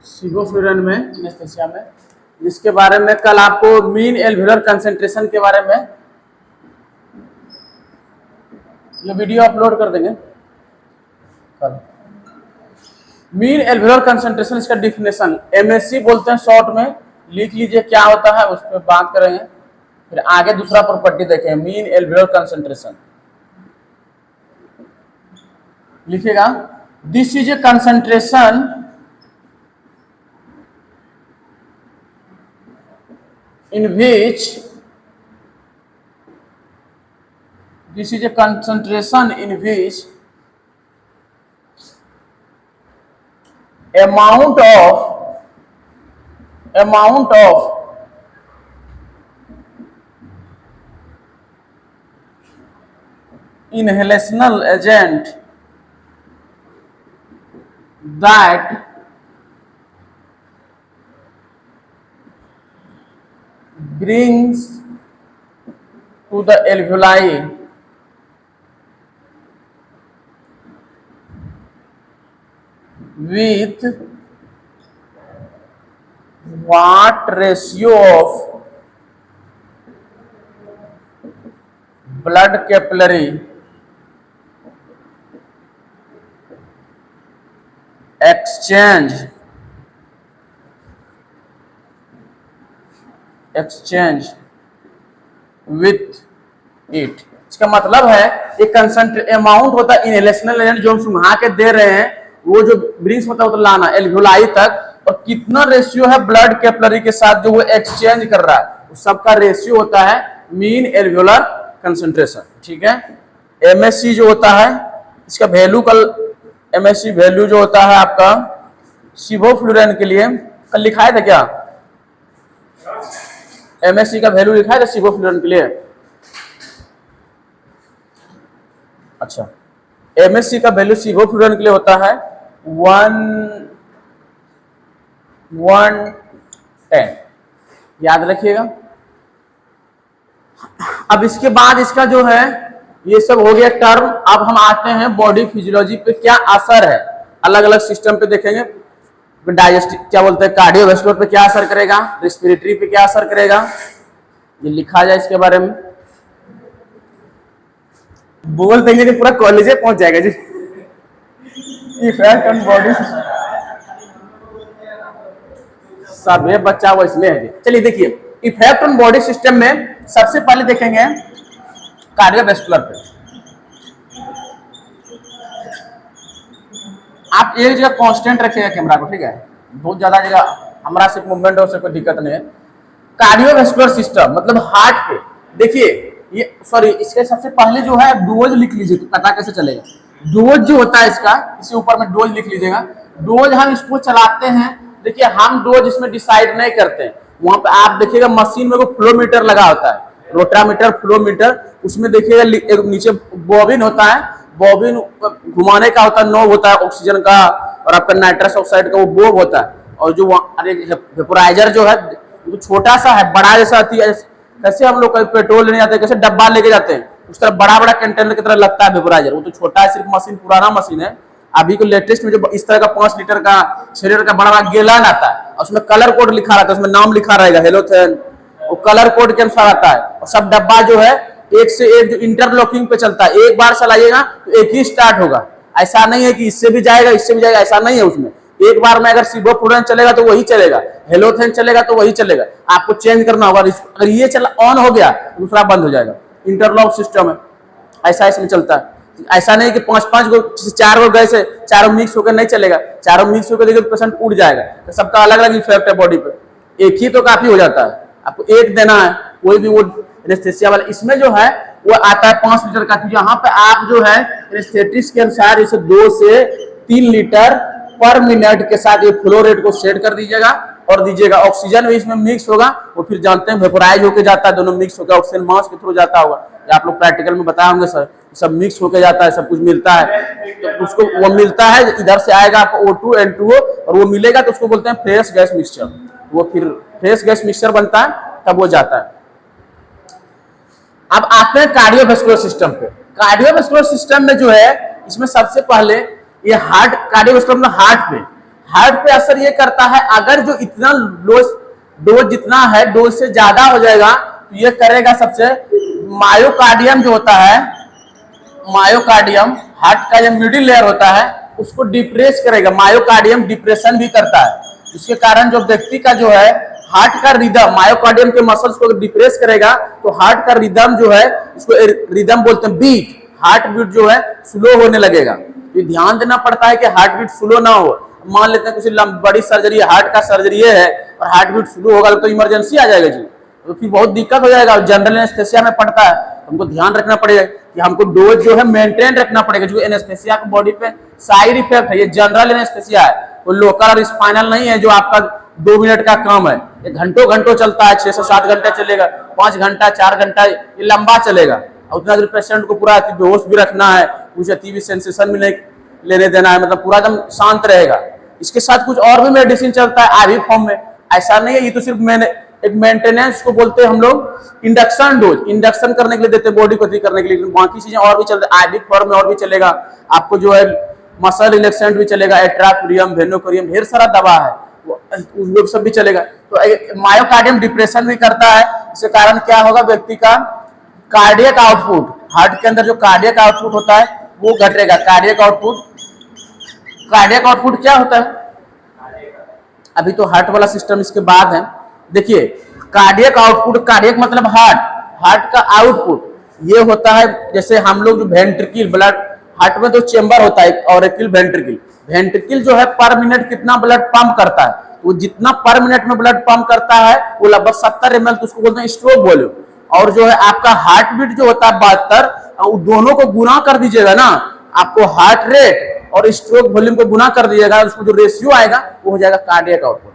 सिवोफ्लुरन में एनेस्थीसिया में, जिसके बारे में कल आपको मीन एल्वेलर कंसंट्रेशन के बारे में ये वीडियो अपलोड कर देंगे कल। मीन एल्वेलर कंसंट्रेशन, इसका डिफिनेशन एमएससी बोलते हैं शॉर्ट में, लिख लीजिए क्या होता है, उस पर बात करेंगे। फिर आगे दूसरा प्रॉपर्टी देखें, मीन एल्वेलर कंसंट्रेशन लिखिएगा। This is a concentration in which this is a concentration in which amount of inhalational agent that brings to the alveoli with what ratio of blood capillary exchange with it. इसका मतलब है एक concentrate amount होता है inhalational agent जो हम सुंघा के दे रहे हैं, वो जो ब्रिंग्स होता है वो तो लाना एल्वेओलाई तक, और कितना रेशियो है ब्लड कैपिलरी के साथ जो वो एक्सचेंज कर रहा है, उस सबका रेशियो होता है मीन एल्वेओलर कंसंट्रेशन। ठीक है। एमएससी जो होता है इसका वैल्यू कल, एमएससी वैल्यू जो होता है आपका सिवोफ्लुरन के लिए कल लिखाया था क्या? एमएससी का वैल्यू लिखा है सिवोफ्लुरन के लिए। अच्छा, एमएससी का वैल्यू सिवोफ्लुरन के लिए होता है 110, याद रखिएगा। अब इसके बाद इसका जो है ये सब हो गया टर्म। अब हम आते हैं बॉडी फिजियोलॉजी पे क्या असर है, अलग अलग सिस्टम पे देखेंगे। डाइजेस्टिव क्या बोलते हैं, कार्डियोवैस्कुलर पे क्या असर करेगा, रेस्पिरेटरी पे क्या असर करेगा, ये लिखा जाए इसके बारे में। बोल देंगे कि पूरा कॉलेज पहुंच जाएगा जी। इफेक्ट ऑन बॉडी, सब ये बच्चा वो इसमें है। चलिए देखिए, इफेक्ट ऑन बॉडी सिस्टम में सबसे पहले देखेंगे कार्डियोवैस्कुलर पे। आप एक जगह कांस्टेंट रखिएगा कैमरा को, ठीक है, बहुत ज्यादा जगह हमारा सिर्फ मूवमेंट हो, कोई दिक्कत नहीं है। कार्डियोवैस्कुलर सिस्टम मतलब हार्ट पे देखिए, ये सॉरी इसके सबसे पहले जो है डोज लिख लीजिए तो पता कैसे चलेगा। डोज जो होता है इसका, इसी ऊपर में डोज लिख लीजिएगा। डोज हम इसको चलाते हैं, देखिए हम डोज इसमें डिसाइड नहीं करते हैं। वहां पे आप देखिएगा मशीन में वो फ्लोमीटर लगा होता है, रोटामीटर फ्लोमीटर, उसमें देखिएगा एक नीचे बॉबिन होता है, बॉबिन घुमाने का होता है, नोब होता है ऑक्सीजन का और आपका नाइट्रस ऑक्साइड का वो बोब होता है। और जो वेपोराइजर जो है वो छोटा सा है, बड़ा जैसा आती है, कैसे हम लोग पेट्रोल लेने जाते हैं कैसे डब्बा लेके जाते हैं, उस तरह बड़ा बड़ा कंटेनर की तरह लगता है वेपोराइजर। वो तो छोटा है, सिर्फ मशीन पुराना मशीन है। अभी को लेटेस्ट में जो इस तरह का 5 लीटर का 6 लीटर का बड़ा बड़ा गैलन आता है, और उसमें कलर कोड लिखा रहता है, उसमें नाम लिखा रहेगा हेलोथेन, वो कलर कोड के अनुसार आता है। और सब डब्बा जो है एक से एक जो इंटरलॉकिंग पे चलता है, एक बार चलाइएगा तो एक ही स्टार्ट होगा। ऐसा नहीं है कि इससे भी जाएगा इससे भी जाएगा, ऐसा नहीं है। उसमें एक बार में अगर सिवोफ्लुरन चलेगा तो वही चलेगा, हेलोथेन चलेगा तो वही चलेगा, आपको चेंज करना होगा। अगर ये चला ऑन हो गया दूसरा बंद हो जाएगा। इंटरलॉक सिस्टम है, ऐसा इसमें चलता है। ऐसा नहीं कि 5-5 गो 4 गो गैस है, चारों मिक्स होकर नहीं चलेगा, चारों मिक्स होकर देखिए पेशेंट उड़ जाएगा। तो सबका अलग अलग इफेक्ट है बॉडी पे, एक ही तो काफी हो जाता है। आपको एक देना है, कोई भी वो एनेस्थीसिया वाला इसमें जो है वो आता है 5 लीटर का। यहाँ पे आप जो है एनेस्थेटिक्स के अनुसार इसे 2 से 3 लीटर पर मिनट के साथ ये फ्लो रेट को सेट कर दीजिएगा और दीजिएगा। ऑक्सीजन भी इसमें मिक्स होगा, वो फिर जानते हैं वेपोराइज होकर जाता है, दोनों मिक्स होकर ऑक्सीजन मास के थ्रू जाता होगा। आप लोग प्रैक्टिकल में बताए होंगे सर, सब मिक्स होकर जाता है, सब कुछ मिलता है। तो उसको वो मिलता है, इधर से आएगा आपको O2 N2O और वो मिलेगा तो उसको बोलते हैं फ्रेश गैस मिक्सचर। वो फिर फ्रेश गैस मिक्सचर बनता है, तब वो जाता है। अब आते हैं कार्डियोवैस्कुलर सिस्टम पे। कार्डियोवैस्कुलर सिस्टम में जो है इसमें सबसे पहले ये हार्ट, कार्डियोवैस्कुलर में हार्ट पे, हार्ट पे असर ये करता है, अगर जो इतना डोज जितना है डोज से ज्यादा हो जाएगा तो ये करेगा सबसे मायोकार्डियम जो होता है, मायोकार्डियम हार्ट का जो मिडिल लेयर होता है उसको डिप्रेस करेगा। मायोकार्डियम डिप्रेशन भी करता है, इसके कारण जो व्यक्ति का जो है हार्ट का रिदम, मायोकार्डियम के मसल्स को डिप्रेस करेगा तो हार्ट का रिदम जो है, इसको रिदम बोलते हैं, बीट, हार्ट बीट जो है स्लो होने लगेगा। ये ध्यान देना पड़ता है कि हार्ट बीट स्लो ना हो। मान लेते हैं किसी बड़ी सर्जरी, हार्ट का सर्जरी है और हार्ट बीट स्लो होगा तो इमरजेंसी आ जाएगा जी, तो फिर बहुत दिक्कत हो जाएगा। जनरल एनेस्थेसिया में पड़ता है, हमको ध्यान रखना पड़ेगा कि हमको डोज जो है मेंटेन रखना पड़ेगा। जो एनेस्थेसिया का बॉडी पे साइड इफेक्ट है, ये जनरल एनेस्थेसिया है, वो लोकल और स्पाइनल नहीं है जो आपका 2 मिनट का काम है, ये घंटों घंटों चलता है, 6 से 7 घंटे चलेगा, 5 घंटा 4 घंटा, ये लंबा चलेगा। उतना देर पेशेंट को पूरा बेहोश भी रखना है, कुछ अति भी सेंसेशन भी नहीं लेने देना है, मतलब पूरा एकदम शांत रहेगा। इसके साथ कुछ और भी मेडिसिन चलता है आईवी फॉर्म में, ऐसा नहीं है ये तो सिर्फ मैंने एक मेंटेनेंस को बोलते हैं हम लोग, इंडक्शन डोज, इंडक्शन करने के लिए देते हैं बॉडी को ठीक करने के लिए। बाकी चीजें और भी चलते हैं, आईवी फॉर्म में और भी चलेगा आपको, जो है मसल रिलैक्सेंट भी चलेगा, एट्राक्यूरियम, वेनोक्यूरियम, ढेर सारा दवा है वो सब भी चलेगा। तो मायोकार्डियम डिप्रेशन भी करता है, इसके कारण क्या होगा, व्यक्ति का कार्डियक आउटपुट, हार्ट के अंदर जो कार्डियक आउटपुट होता है वो घटेगा। कार्डियक आउटपुट क्या होता है, अभी तो हार्ट वाला सिस्टम इसके बाद है। देखिए कार्डियक आउटपुट, कार्डियक मतलब हार्ट, हार्ट का आउटपुट ये होता है, जैसे हम लोग जो वेंट्रिकल, ब्लड हार्ट में 2 चेंबर होता है, ऑरिकल, वेंट्रिकल। वेंट्रिकल जो है पर मिनट कितना ब्लड पंप करता है, वो जितना पर मिनट में ब्लड पंप करता है वो लगभग 70 ml, तो उसको बोलते हैं स्ट्रोक वॉल्यूम। और जो है आपका हार्ट बीट जो होता है 72, दोनों को गुना कर दीजिएगा ना, आपको हार्ट रेट और स्ट्रोक वॉल्यूम को गुना कर दीजिएगा, उसको जो रेशियो आएगा वो हो जाएगा कार्डियक आउटपुट।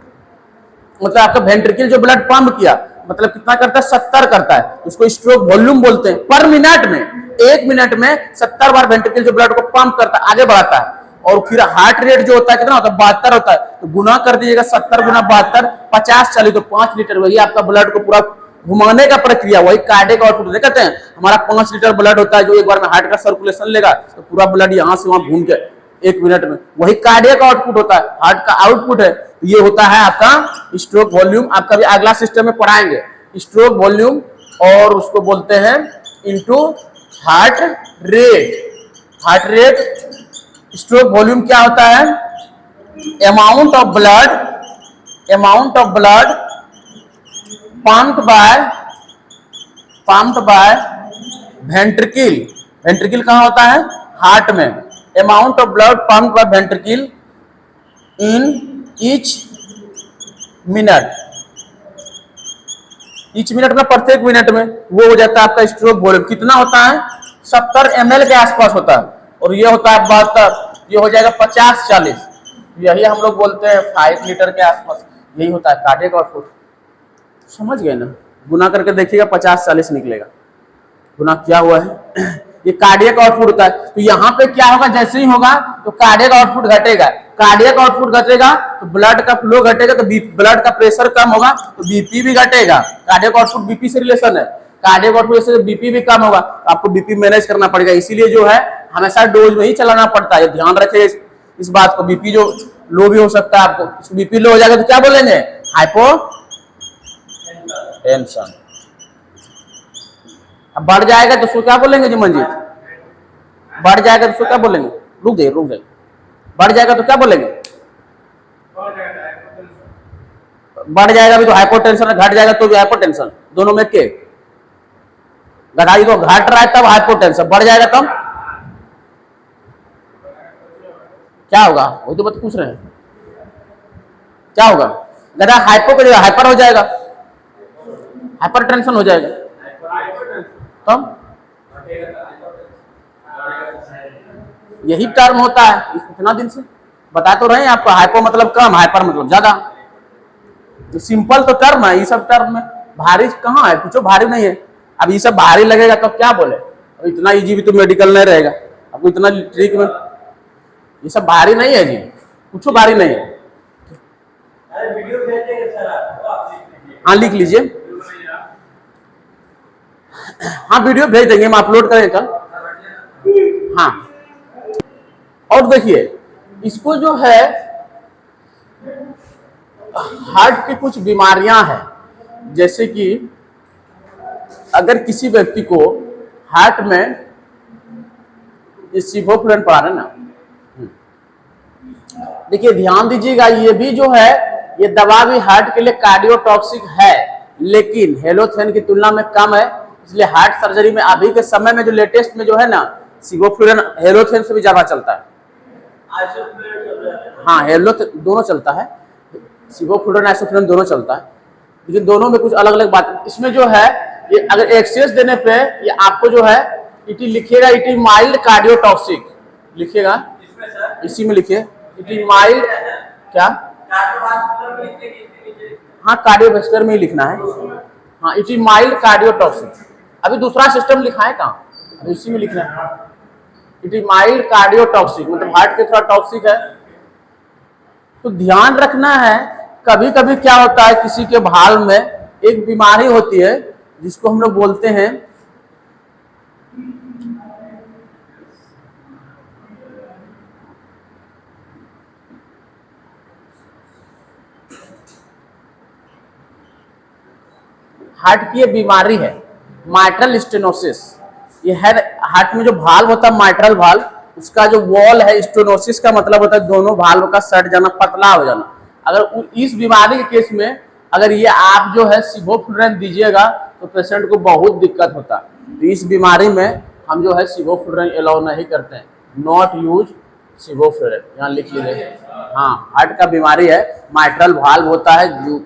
मतलब आपका वेंट्रिकल जो ब्लड पंप किया मतलब कितना करता है, 70 करता है, उसको स्ट्रोक वॉल्यूम बोलते हैं। पर मिनट में, 1 मिनट में 70 बार वेंट्रिकल जो ब्लड को पंप करता है, आगे बढ़ाता है। और फिर हार्ट रेट जो होता है कितना होता है, 72 होता है, तो गुना कर दीजिएगा 70 गुना 72, 50 चलिए तो 5 लीटर, वही आपका ब्लड को पूरा घुमाने का प्रक्रिया, वही कार्डियक आउटपुट। देखते हैं हमारा 5 लीटर ब्लड होता है जो एक बार में हार्ट का सर्कुलेशन लेगा तो पूरा ब्लड यहाँ से वहां घूम के 1 मिनट में, वही कार्डियक आउटपुट होता है, हार्ट का आउटपुट है। ये होता है आपका स्ट्रोक वॉल्यूम, आपका भी अगला सिस्टम में पढ़ाएंगे स्ट्रोक वॉल्यूम, और उसको बोलते हैं into heart rate. Heart rate, stroke volume क्या होता है, amount of blood pumped by ventricle. Ventricle कहाँ होता है, हार्ट में। Amount of blood pumped bye ventricle in each minute, each minute में, प्रत्येक मिनट में, वो हो जाता है आपका स्ट्रोक वॉल्यूम। कितना होता है, 70 ml के आसपास होता है, और ये होता है 72, ये हो जाएगा 50-40, यही हम लोग बोलते हैं 5 लीटर के आसपास, यही होता है कार्डियक आउटपुट। समझ गए ना, गुना करके देखिएगा 50-40 निकलेगा, गुना क्या हुआ है ये कार्डियक आउटपुट होता है। तो यहाँ पे क्या होगा, जैसे ही होगा तो कार्डियक आउटपुट घटेगा, कार्डियक आउटपुट घटेगा तो ब्लड का फ्लो घटेगा, तो ब्लड का प्रेशर कम होगा तो बीपी भी घटेगा। कार्डियक आउटपुट बीपी से रिलेशन है, कार्डियक आउटपुट से बीपी भी कम होगा, तो आपको बीपी मैनेज करना पड़ेगा। इसीलिए जो है हमेशा डोज में ही चलाना पड़ता है, ध्यान रखिए इस बात को। बीपी जो लो भी हो सकता है आपको, बीपी लो हो जाएगा तो क्या बोलेंगे, हाइपोटेंशन। अब बढ़ जाएगा तो उसको क्या बोलेंगे जी मंजीत, बढ़ जाएगा तो उसको क्या बोलेंगे, रुक जाइए, बढ़ जाएगा तो क्या बोलेंगे, बढ़ जाएगा भी तो हाइपोटेंशन, घट जाएगा तो भी हाइपोटेंशन, दोनों में के घटाई तो घट रहा है तब हाइपोटेंशन, बढ़ जाएगा तब क्या होगा, वो तो बात पूछ रहे हैं, क्या होगा, गधा हाइपो पे हाइपर हो जाएगा, हाइपर टेंशन हो जाएगा, तब यही टर्म होता है इतना दिन से बता तो रहे हैं आपको। हाइपो मतलब कम, हाइपर मतलब ज्यादा, तो सिंपल तो टर्म है, ये सब टर्म में भारी कहाँ है, कुछ भारी नहीं है। अब ये सब भारी लगेगा तो क्या बोले, इतना इजी भी तो मेडिकल नहीं रहेगा आपको, इतना ट्रिक में ये सब भारी नहीं है जी, कुछ भारी नहीं है। हाँ लिख लीजिए, हाँ वीडियो भेज देंगे, हम अपलोड करेंगे कल। हाँ और देखिए इसको जो है हार्ट की कुछ बीमारियां हैं, जैसे कि अगर किसी व्यक्ति को हार्ट में सिवोफ्लुरेन पड़ा है ना, देखिए ध्यान दीजिएगा, ये भी जो है ये दवा भी हार्ट के लिए कार्डियोटॉक्सिक है, लेकिन हेलोथेन की तुलना में कम है। इसलिए हार्ट सर्जरी में अभी के समय में जो लेटेस्ट में जो है ना, सिवोफ्लुरेन हेलोथेन से भी ज्यादा चलता है। हाँ, हेलोथेन दोनों चलता है, सिवोफ्लुरेन आइसोफ्लुरेन दोनों चलता है, लेकिन दोनों में कुछ अलग अलग बात। इसमें जो है ये अगर एक्सेस देने पे ये आपको जो है इट लिखिएगा, इट इज माइल्ड कार्डियोटॉक्सिक लिखिएगा, इसी में लिखिए इट इज माइल्ड क्या, हाँ कार्डियोवैस्कुलर में ही लिखना है, हाँ इट इज माइल्ड कार्डियोटॉक्सिक। अभी दूसरा सिस्टम लिखा है कहाँ, इसी में लिखना है इट इज माइल्ड कार्डियोटॉक्सिक, मतलब हार्ट के थोड़ा टॉक्सिक है। तो ध्यान रखना है, कभी कभी क्या होता है किसी के भाल में एक बीमारी होती है जिसको हम लोग बोलते हैं हार्ट की ये बीमारी है माइट्रल स्टेनोसिस। ये है हार्ट में जो भाल्व होता है माइट्रल भाल्व, उसका जो वॉल है, स्टेनोसिस का मतलब होता है दोनों भाल्व का सट जाना, पतला हो जाना। अगर इस बीमारी के केस में अगर ये आप जो है सिवोफ्लुरेन दीजिएगा तो पेशेंट को बहुत दिक्कत होता है। तो इस बीमारी में हम जो है सिवोफ्लुरेन अलाउ नहीं करते हैं, नॉट यूज सिवोफ्लुरेन, यहाँ लिख लीजिए। हाँ, हार्ट का बीमारी है, माइट्रल भाल्व होता है जो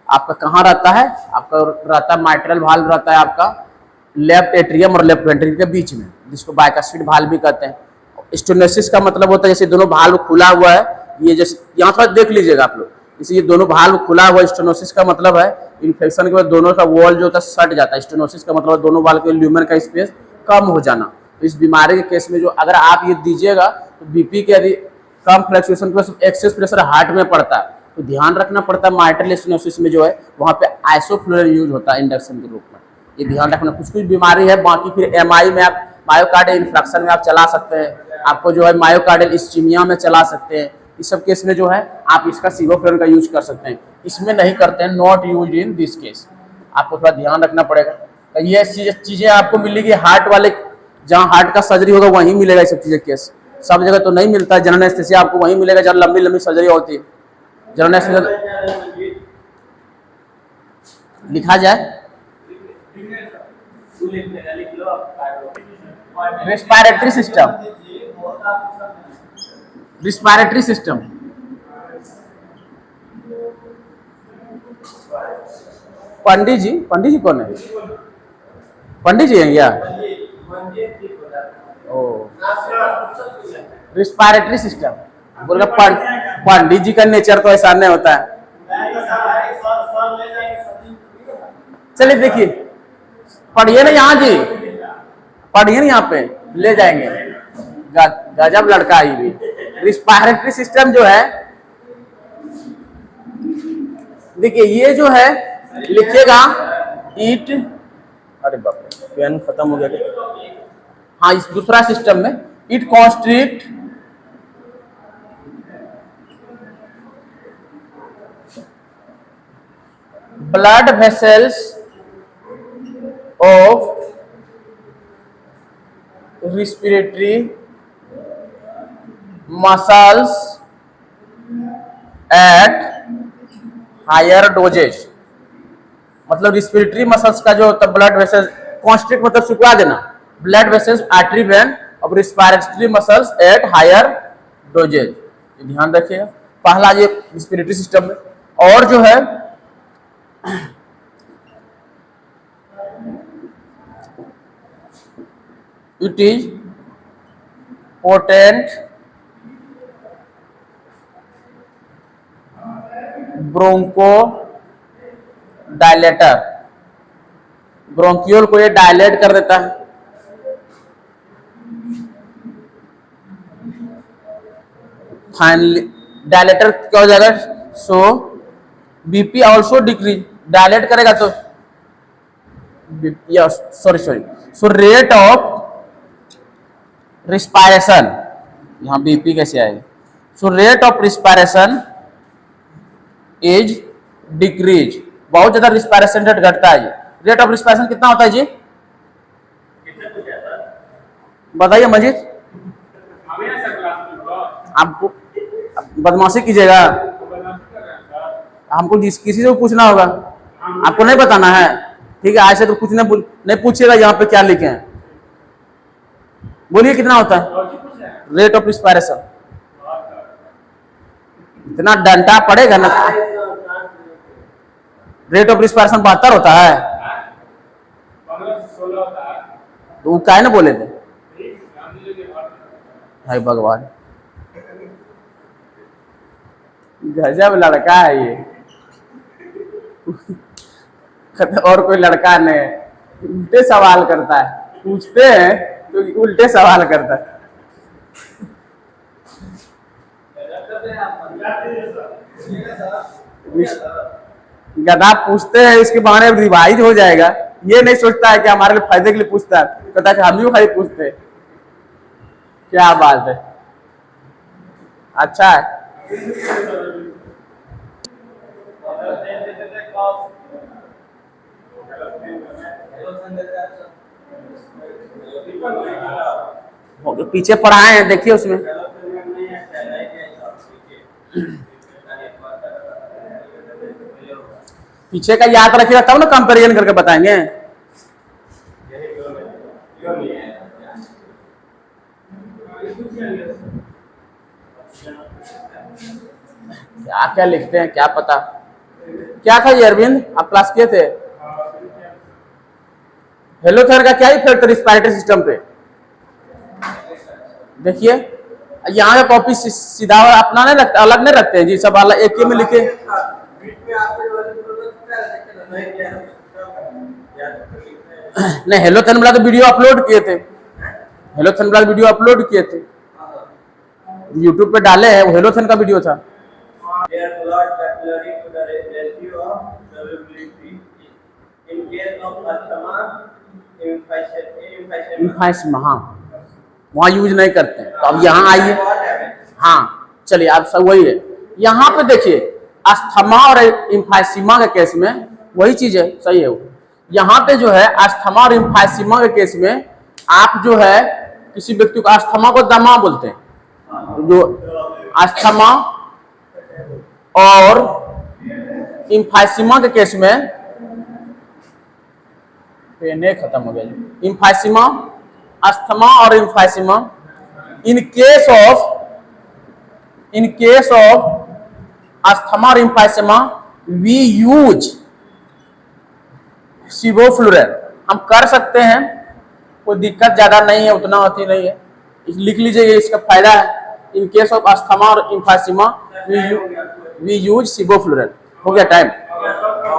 आपका कहाँ रहता है, आपका रहता है माइट्रल भाल्व रहता है आपका लेफ्ट एट्रियम और लेफ्ट वेंट्रिकल के बीच में, जिसको बाइकास्पिड भाल्व भी कहते हैं। स्टेनोसिस का मतलब होता है जैसे दोनों भाल्व खुला हुआ है, ये जैसे यहाँ थोड़ा देख लीजिएगा आप लोग, जैसे ये दोनों भाल्व खुला हुआ है। स्टेनोसिस का मतलब है इन्फेक्शन के बाद दोनों का वॉल जो होता है सट जाता है। स्टेनोसिस का मतलब दोनों वाल्व के ल्यूमेन का स्पेस कम हो जाना। तो इस बीमारी के केस में जो अगर आप ये दीजिएगा तो बीपी के यदि कम फ्लक्चुएशन की वजह से एक्सेस प्रेशर हार्ट में पड़ता है, तो ध्यान रखना पड़ता है माइट्रल स्टेनोसिस में जो है वहाँ पे आइसोफ्लुरेन यूज होता है इंडक्शन के रूप में। ये ध्यान रखना, कुछ कुछ बीमारी है। बाकी फिर एमआई में आप मायोकार्डियल इन्फ्रैक्शन में आप चला सकते हैं, आपको जो है मायोकार्डियल इस्चीमिया में चला सकते हैं। इस सब केस में जो है आप इसका सिवोफ्लुरेन का यूज कर सकते हैं, इसमें नहीं करते हैं, not use in this case. आपको थोड़ा ध्यान रखना पड़ेगा। तो ये चीजें आपको मिलेगी हार्ट वाले, जहाँ हार्ट का सर्जरी होगा वहीं मिलेगा ये सब चीजें केस, सब जगह तो नहीं मिलता है। जनरल एनेस्थीसिया आपको वहीं मिलेगा जहाँ लंबी लंबी सर्जरी होती है। जनरल एनेस्थीसिया लिखा जाए रेस्पिरेटरी सिस्टम, रेस्पिरेटरी सिस्टम पंडित जी कौन है? पंडित जी हैं क्या? ओ, रेस्पिरेटरी सिस्टम बोल रहा, पंडित जी का नेचर तो ऐसा नहीं होता है। चलिए देखिए, पढ़िए ना यहाँ जी, पढ़िए ना यहाँ पे, ले जाएंगे। गजब लड़का ही भी। रिस्पायरेटरी सिस्टम जो है, देखिए ये जो है लिखिएगा इट, अरे बाप रे पेन खत्म हो गया। हाँ, इस दूसरा सिस्टम में it constrict blood vessels of respiratory muscles at higher dosage। मतलब रिस्पिरेटरी मसल्स का जो होता है ब्लड वेसल्स कॉन्स्ट्रिक्ट मतलब सिकुड़ा देना, ब्लड वेसल्स आर्टरी वेन और respiratory muscles at higher doses. ध्यान रखिएगा, पहला ये रिस्पिरेटरी सिस्टम में। और जो है it is potent bronchodilator, bronchiole को ये डायलेट कर देता है। फाइनली डायलेटर क्या हो जाएगा, सो बीपी ऑल्सो डिक्रीज, डायलेट करेगा तो sorry so rate of respiration, यहाँ बीपी कैसे आएगा, so rate of respiration is decrease, बहुत ज्यादा रिस्पायरेशन रेट घटता है। रेट ऑफ रिस्पायरेशन कितना होता है जी, बताइए मजीद। आपको बदमाशी कीजिएगा, हमको किसी से पूछना होगा, आपको नहीं बताना है, ठीक है। आज से तो कुछ नहीं पूछिएगा यहाँ पे क्या लिखे हैं। बोलिए कितना होता है रेट ऑफ रिस्पायरेशन, इतना डंडा पड़ेगा ना। रेट ऑफ रिस्पायरेशन 72 होता है, तो वो क्या है ना बोले थे, हाय भगवान, गजब लड़का है ये। और कोई लड़का नहीं, उल्टे सवाल करता है, पूछते हैं तो उल्टे सवाल करता है। गधा पूछते हैं इसके बहाने रिवाइज हो जाएगा, ये नहीं सोचता है कि हमारे लिए फायदे के लिए पूछता है, कहता है कि हम भी भाई पूछते हैं। क्या बात है, अच्छा है। पीछे पढ़ाए हैं, देखिए उसमें पीछे का याद रखिएगा तब ना कंपेरिजन करके बताएंगे। क्या क्या लिखते हैं क्या पता। क्या था ये अरविंद, आप क्लास किए थे? हेलोथेर का क्या इफेक्ट रिस्पायरेटरी सिस्टम पे, देखिए यहाँ का कॉपी सीधा अपना नहीं रखते, अलग नहीं रखते हैं जी, सब अलग एक ही में लिखे। नहीं हेलोथेन वाला तो वीडियो अपलोड किए थे, हेलोथेन वाला वीडियो अपलोड किए थे, यूट्यूब पे डाले हैं, वो हेलोथेन का वीडियो था। हाँ वहाँ यूज नहीं करते हैं, तो अब यहाँ आइए। हाँ चलिए आप सब वही है, यहाँ पे देखिए अस्थमा और इम्फाइसीमा के केस में वही चीज है, सही है वो। यहाँ पे जो है अस्थमा और इम्फाइसीमा के केस में आप जो है किसी व्यक्ति को, अस्थमा को दमा बोलते हैं, जो अस्थमा और इम्फाइसीमा के केस में, पेने खत्म हो गया, इम्फाइसीमा, अस्थमा और इम्फाइसीमा, इन केस ऑफ अस्थमा और इम्फाइसीमा वी यूज सिवोफ्लुरैन। हम कर सकते हैं, कोई दिक्कत ज्यादा नहीं है, उतना होती नहीं है, लिख लीजिए इसका फायदा है। इन केस ऑफ अस्थमा और इम्फाइसीमा वी यूज सिवोफ्लुरैन। हो गया टाइम।